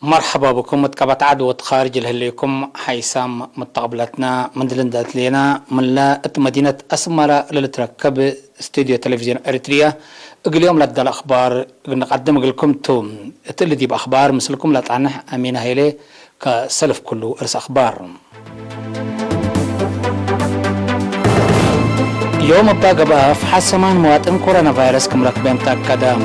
مرحبا بكم متقبط عدوة خارج الهليكم حيسام متقبلتنا من دلندات لينا من لا مدينة أسمرة للتركب استوديو تلفزيون أريتريا. اليوم لدى الأخبار نقدم لكم توم اللي دي بأخبار مثلكم لا طعنح أمينة هيلي كسلف كله إرس أخبار. يوم بقى في حسمان مواطن كورونا فيروس كم ركبين تأكدا.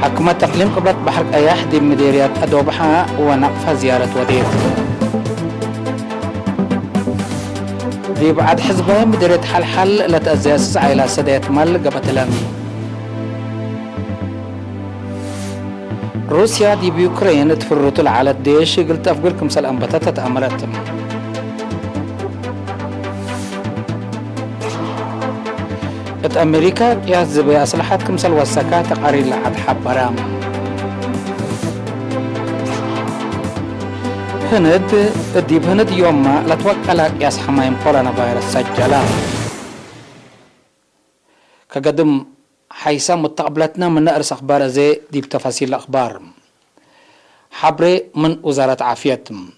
حكومة تقليم قبلة بحر أياح دي مديريات أدوبها ونقفها زيارة وديت دي بعد حزبها مديرية حل لتأسيس عائلة سديت مال قبتلان. روسيا دي بيوكرين تفرطوا على الديش قلت أفقلكم سلام بتاتت أمرتهم. أمريكا يهزب أصلحاتكم سلوى السكاة تقارير لعد حبرام. هند الديب هند يوم ما لا توكل ياس حمايم كورونا فيروس سجلا كقدم حيسا متقبلتنا من نقرس أخبار زي دي بتفاصيل الأخبار. حبري من وزارة عافيتهم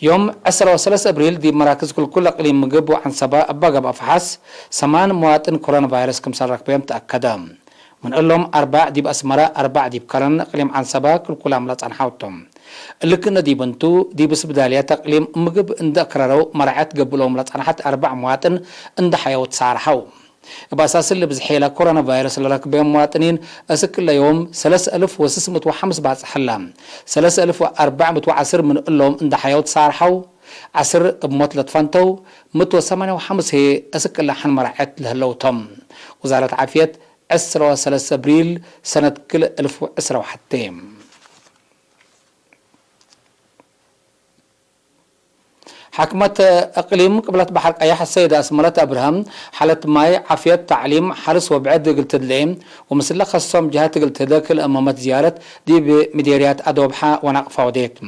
يوم 13 أبريل دي مراكز كل أقليم مجب عن سبا أبقى بفحص 8 مواطن كورونا فيروس كم سرق بهم تأكدا من لهم 4 دي بأسمرة 4 دي بكرن أقليم عن سبا كل عملت عن حوتهم اللي كنا دي بنتو دي بس بداليات أقليم مجب عند أكرروا مرعات قبلهم لت عن حتى 4 مواطن عند حيوت صارحوا بأساس اللي بزحيلة كورونا فيروس اللي ركبهم مواطنين أسكل يوم 3605 بعد حلام 3410 من لهم عند حيوت صارحوا 10 بموت لتفنتو 158 هي أسكل لحن مرعات لهلوتهم. وزارة عافية 13 أبريل سنة كل 1021. حكمة أقليم قبلت بحر أياح السيدة أسمرة أبراهام حالة ماي عافية تعليم حرس وبعد قلت دليم ومثل خصهم جهات قلت ذاك الأمامات زيارة دي بمديريات أدوبحة ونقفة وديت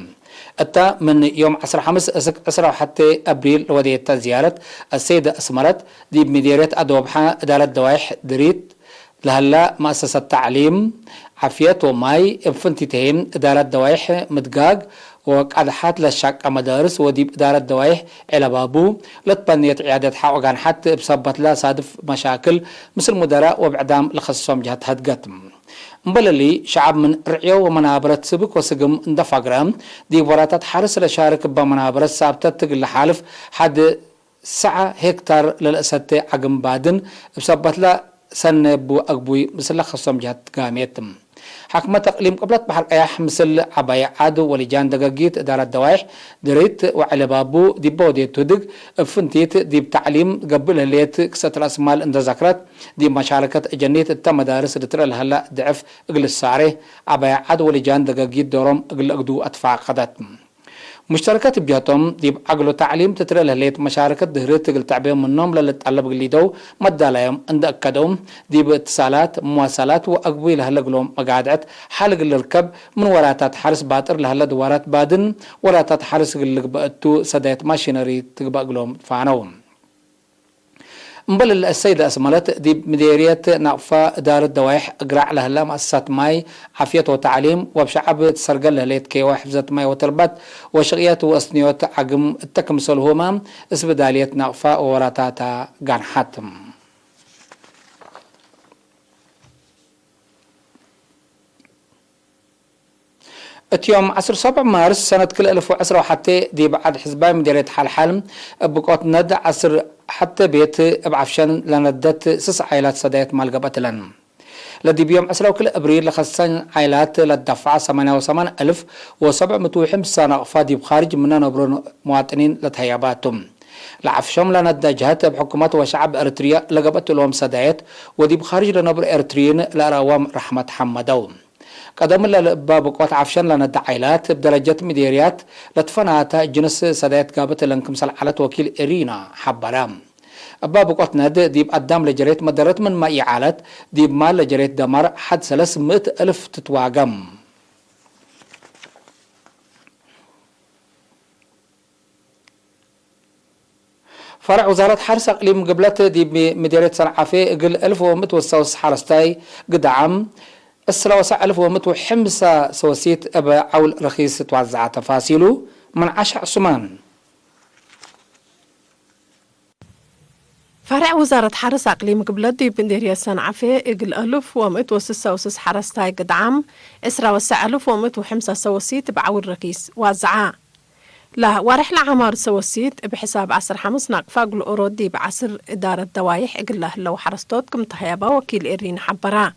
أتا من يوم 15 حتى أبريل وديت زيارة السيدة أسمرة دي بمديريات أدوبحة إدارة دوايح دريت لهلا مؤسسة تعليم عافية وماي بفنتين إدارة دوايح مدقاق وقادحات للشاق مدارس ودي إدارة دوايح إلى بابو لتبنية عيادة حقوقان حتى بسبب لا صادف مشاكل مثل مدراء وبعدام لخصهم جهات هدقتم. مبللي شعب من رعيو ومنابرة سبك وسقم اندفاقرام دي وراتات حارس لشارك بمنابرة سابتة تقل حالف حد ساعة هكتار للأساتة عقم بادن بسبب لا سنبو أقبوي مثل لخصهم جهات قاميتم. حكمة تقليم قبلت بحر أياح مثل عباية عادو ولجان دقاقيت إدارة دوايح دريت وعلى بابو دي بودي تودق فنتيت دي بتعليم قبل هليت كسة الأسمال اند ذكرت دي مشاركة جنيت التمدارس اللي ترى لهلا ضعف اقل السعره عباية عادو ولجان دقاقيت دورم اقل اقدو أدفع قدات مشتركات بجاتهم دي عقلو تعليم تترى لهليت مشاركة دهرت تقل تعبيهم منهم للتعلب قليدو مدى لهم عند أكدهم دي باتصالات مواصلات وأقبي لهلا قلوم مقادعت حالق للركب من وراتات حرس باطر لهلا دوارات بادن وراتات حرس قلق بأتو سدايت ماشينري تقبأ قلوم فعنوهم. مبل السيدة أسمالت دي مديرية نقفة دار الدوايح اقرع لهلا مؤسسات ماي عافية وتعليم وبشعب تسرقل لهليت كي وحفظة ماي وتربط وشغيات وأصنيوت عقم التكمسل هما اسبدالية نقفة ووراتاتا قان حاتم. اتيوم 17 مارس سنة كل 1010 وحتى دي بعد حزبان مديرية حال بقوت ند 10 حتى بيت بعفشان لندت 6 عائلات سدايت مال قبتلن لدي بيوم 10 كل ابريل لخصن عائلات للدفع 88,705 نقفة دي بخارج من نبرون مواطنين لتهياباتهم لعفشهم لند جهات بحكومات وشعب اريتريا لقبت لهم سدايت ودي بخارج لنبر اريتريين لراوام رحمة حمدوم قدم لباب قوات عفشان لند عائلات بدرجة مديريات لتفناتا جنس سدايت قابت لنكم سلعلت وكيل إرينا حبرام باب قوات ند ديب قدام لجريت مدرت من ما إعالت ديب مال لجريت دمر حد 300,000 تتواقم. فرع وزارة حرس أقليم قبلت دي مديرية صنعافي قل 1100 وصوص حرستاي قد عام 23,105 سوسيت أبا عول رخيص توزع تفاصيله من عشع عثمان. فرع وزارة حرس أقليم قبلدي بنديريا سنعفي إقل 1,106 حرستاي قدعام 19,105 سوسيت بعول رخيص وزعا لا ورحلة عمار سوسيت بحساب 15 ناقفاق الأورودي بعصر إدارة دوايح إقل لو حرستوتكم تهيابا وكيل إيرين حبرا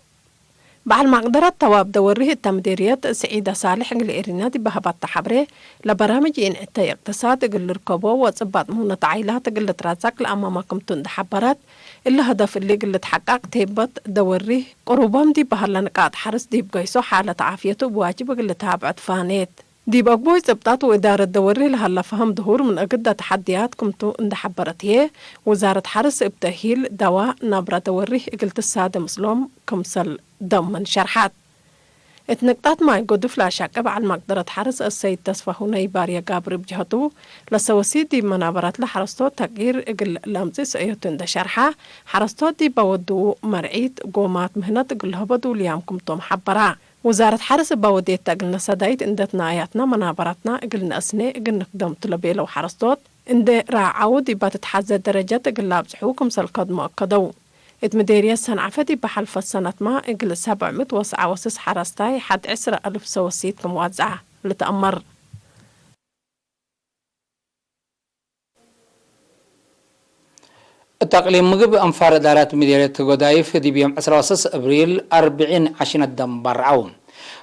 بعد مقدرة تواب دوريه التمديريات سعيدة صالح قل إيرينات بهبات تحبره لبرامج إن إتاي اقتصاد قل ركبو وصبات مونة عيلات قل ترازاق لأمامكم تند حبرات اللي هدف اللي قل تحقق تيبت دوريه قروبهم دي بهالنقاط حرس دي بقيسو حالة عافيته بواجب قل تابعت فانيت دي بقبوي زبطات وإدارة دوري لهلا فهم ظهور من أجد تحديات كمتو اند حبرتيه وزارة حرس بتأهيل دواء نبرة دوري قلت السادة مسلوم كمسل ضمن شرحات اتنقطات ما يقودوا فلا شك بعد مقدرة حرس السيد تصفى هنا باريا قابر بجهته لسوسي دي منابرات لحرستو تغيير اقل لامزيس ايوتن دا شرحة حرستو دي بودو مرعيد قومات مهنة اقل هبدو ليامكم توم حبرا وزارة حرس بوديت تقلنا سدايت اندتنا آياتنا منابراتنا اقلنا أسني اقلنا قدام طلبي لو حرستوت اند راعاو دي باتتحزى درجات اقل لابسحوكم سالقاد مؤكدو اتمديريا سنعفدي بحلفة سنة ما اقل 709 حرستاي حد 10,000 سوسيت كموزعة لتأمر التقليم مجب أنفار دارات مديرية غودايف دي بيوم 16 أبريل 40 عشان الدم برعون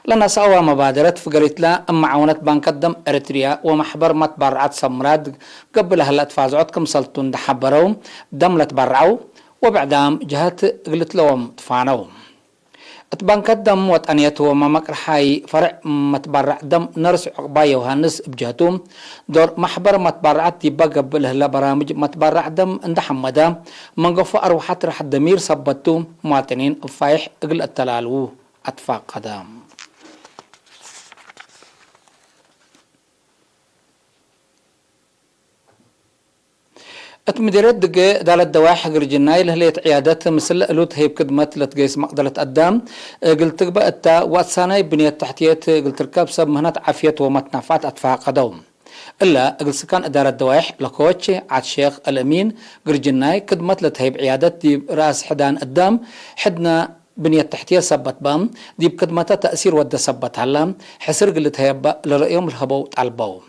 لنا سوا مبادرة فقريت لا معونة بنك الدم إريتريا ومحبر متبرعات سمراد قبل هلا تفازعتكم سلطون دحبروا دم لتبرعوا وبعدام جهات قلت لهم تفانوا بنك الدم وطنيته وما مقرحاي فرع متبرع دم نرس عقبا يوهانس بجهتهم دور محبر متبرعات ديبا قبل هلا برامج متبرع دم عند حمدا منقفو أروحات رح الدمير صبتو مواطنين فايح قل التلالو أطفاق قدام مديرية دقة دالت دواح جرجناي لهلية عيادات مثل قلوت هيب كدمت لتقيس مقدلة قدام قلت بقى التا واتساناي بنية تحتيات قلت ركاب سب مهنات عافية ومتنافات أطفاء قدوم إلا قلت سكان إدارة دواح لكوتش عاد شيخ الأمين جرجناي كدمت لتهيب عيادات دي رأس حدان قدام حدنا بنية تحتية سبت بام دي بكدمتها تأثير ود سبت هلا حسر قلت هيب لرأيهم الهبو تعالبو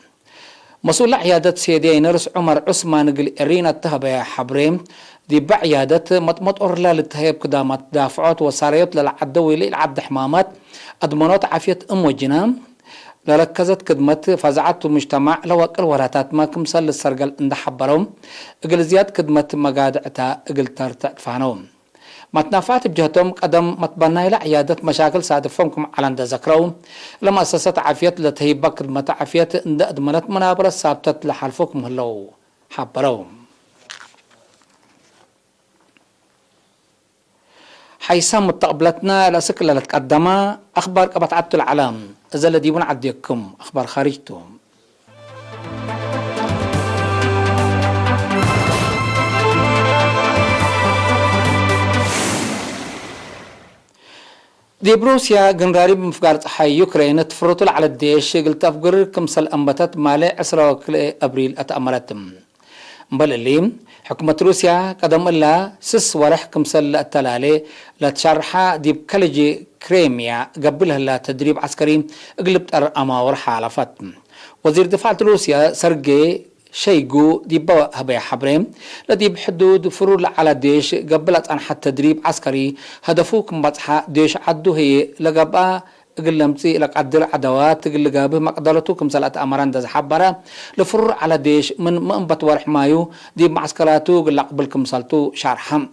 مسؤول عيادة سيدي نرس عمر عثمان قل إرينا التهبة حبريم دي بعيادة مطمط أورلا للتهيب قدامات دافعات وصاريات للعدوي للعبد حمامات أضمانات عافية وجنام لركزت كدمت فزعت المجتمع لو أقل وراتات ما كمسل للسرقل عند حبرهم قل زياد كدمت مقادعتا قل ترتع فانوم متنافات بجهتهم قدم متبناي لعيادة مشاكل صادفهمكم على عند ذكرهم لما أسست عافية لتهيب كدمة عافية عند أدمنت منابرة ثابتة لحلفكم هلو حبرهم حيث متقبلتنا لسكل لتقدم أخبار قبط عبد العلام إذا الذي عديكم أخبار خارجتهم دي بروسيا جنرالي بمفقارة حي يوكرين تفرطل على الديش قلت أفقر كمسل أنبتت مالي 10 أبريل أتأمرتم بل اللي حكومة روسيا قدم الله سس ورح كمسل التلالي لتشرحها دي بكالجي كريميا قبلها لا تدريب عسكري قلبت أما ورحة على فتم وزير دفاع روسيا سيرجي شيقو دي هبا حبريم لدي بحدود فرور على ديش قبلت عن حتى تدريب عسكري هدفوك مبطحة ديش عدو هي لقبا قلمتي لك عدل عدوات قلقابه مقدرتوكم سلات أمران دز حبرا لفرور على ديش من منبط ورح مايو دي معسكراتو قل قبلكم سلتو شارحم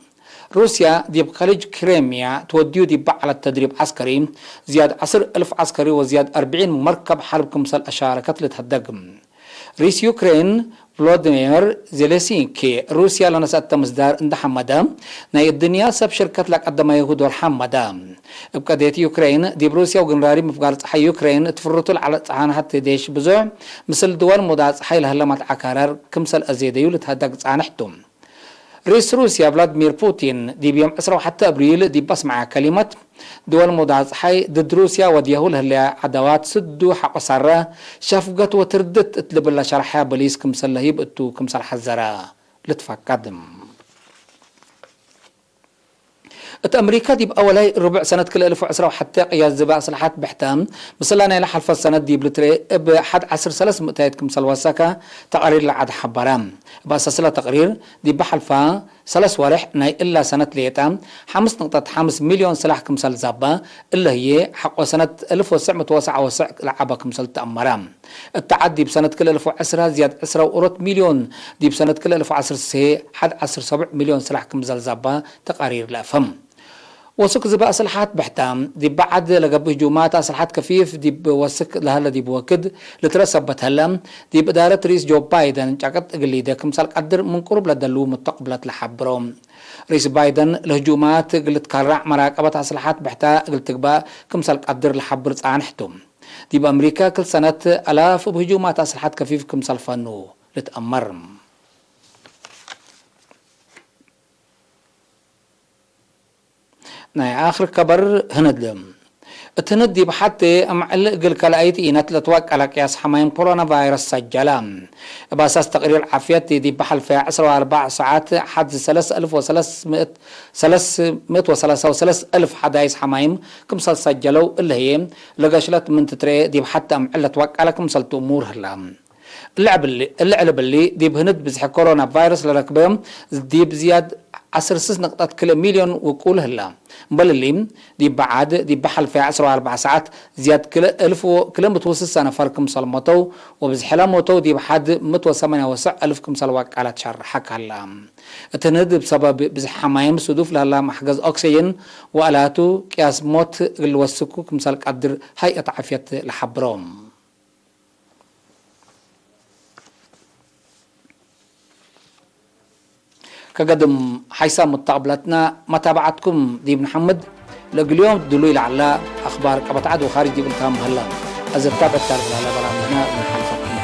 روسيا دي بخليج كريميا توديو دي على التدريب عسكري زياد 10,000 عسكري وزياد 40 مركب حرب كمسل أشاركت لتهدقم رئيس يوكرين فلوديمير زيلينسكي روسيا لنسأت مصدر عند حمدا ناي الدنيا سب شركة لك قدم يهود والحمدا بقضية يوكرين دي بروسيا وجنرالي مفقارة حي يوكرين تفرطوا على عن حتى ديش بزوع مثل دول مضاعف حي لهلا ما تعكرر كمسل أزيديو لتهدق عن حتم رئيس روسيا فلاديمير بوتين دي بيوم 21 أبريل دي بسمع كلمة دول مضاعف حي ضد روسيا وديهول هلا عدوات سدو حق صرا شافقت وتردت اتلب الله شرحها بليس كمسل هيب اتو كمسل حزرا لتفقدم أمريكا دي بأولي ربع سنة كل 1010 وحتى قياس زباء صلاحات بحتام مثلا إلى حلف السنة دي بلتري بحد 10 سلس مؤتايد كمسل وسكا تقرير لعد حبرام بأساسلا تقرير دي بحلفا سلس ورح ناي إلا سنة ليتام 5.5 مليون سلاح كمسل زبا إلا هي حق سنة 1909 لعبا كمسل تأمرام التعدي بسنة كل 1010 زياد 10 وقرط مليون دي بسنة كل 1010 سي حد 10 مليون سلاح كمسل زبا تقارير لأفهم وسك زبا أصلحات بحتام دي بعد لقب هجومات أصلحات كفيف دي بوسك لهلا دي بوكد لترسبت هلا دي بدارة رئيس جو بايدن جاكت قليدة كمسال قدر من قرب لدلو مستقبلات لحبروم رئيس بايدن الهجومات قلت كرع مراقبة أصلحات بحتا قلت تقبا كمسال قدر لحبر عنحتم دي بأمريكا كل سنة ألاف بهجومات أصلحات كفيف كمسال فنو لتأمرم ناي آخر كبر هندلم التند دي بحتى قل كلايت إنت لتوقع على قياس حمايم كورونا فيروس سجلام بأساس تقرير عافيتي دي بحل في 14 ساعات حد 3333 حدايس حمايم كمسل سجلوا اللي هي لقشلت من تتري دي بحتى معلة توقع على كمسل أمور هلام اللعب اللي دي بهند بزح كورونا فيروس لركبهم دي بزياد 10.6 مليون وقول هلا بل اللي دي بعد دي بحل في 14 ساعات زياد 1000 كلام بتوسس سنة فرق كمسل مطو وبزحلا مطو دي بحد 198,000 كمسل وقالت شر حك هلا التند بسبب بزح حمايم سدوف لهلا محجز أكسجين وآلاتو قياس موت الوسكو كمسل قدر هيئة عافية لحبروم كقدم حيسا متقبلتنا متابعتكم دي محمد لقل يوم دلوي على أخبار قبطعات وخارج دي بالتام هلا أزر تابع تعرف على برامجنا من حلقة